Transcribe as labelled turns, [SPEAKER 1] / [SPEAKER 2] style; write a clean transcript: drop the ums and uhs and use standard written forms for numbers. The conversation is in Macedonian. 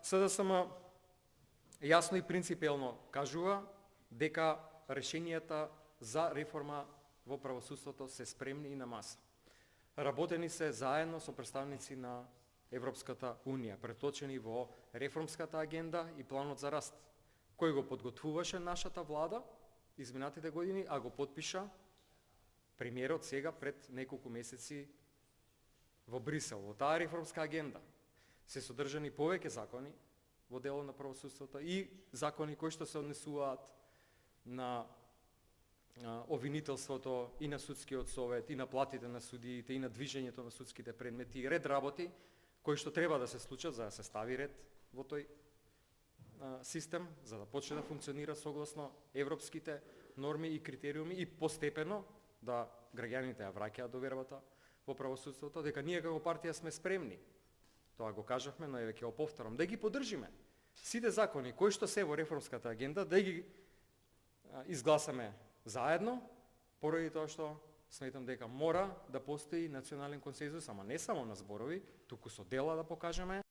[SPEAKER 1] СДСМ јасно и принципиелно кажува дека решенијата за реформа во правосудството се спремни и на маса. Работени се заедно со представници на Европската Унија, преточени во реформската агенда и планот за раст, кој го подготвуваше нашата влада изминатите години, а го подпиша премиерот сега пред неколку месеци во Брисел. Во таа реформска агенда се содржани повеќе закони во дело на правосудството и закони кои што се однесуваат на обвинителството и на судскиот совет, и на платите на судиите, и на движењето на судските предмети, и ред работи кои што треба да се случат за да се стави ред во тој систем, за да почне да функционира согласно европските норми и критериуми и постепено да граѓаните ја враќаат довербата во правосудството, дека ние како партија сме спремни. Тоа го кажавме, но еве ќе го повторам, да ги поддржиме сите закони кои што се во реформската агенда, да ги изгласаме заедно, поради тоа што сметам дека мора да постои национален консензус, ама не само на зборови, туку со дела да покажеме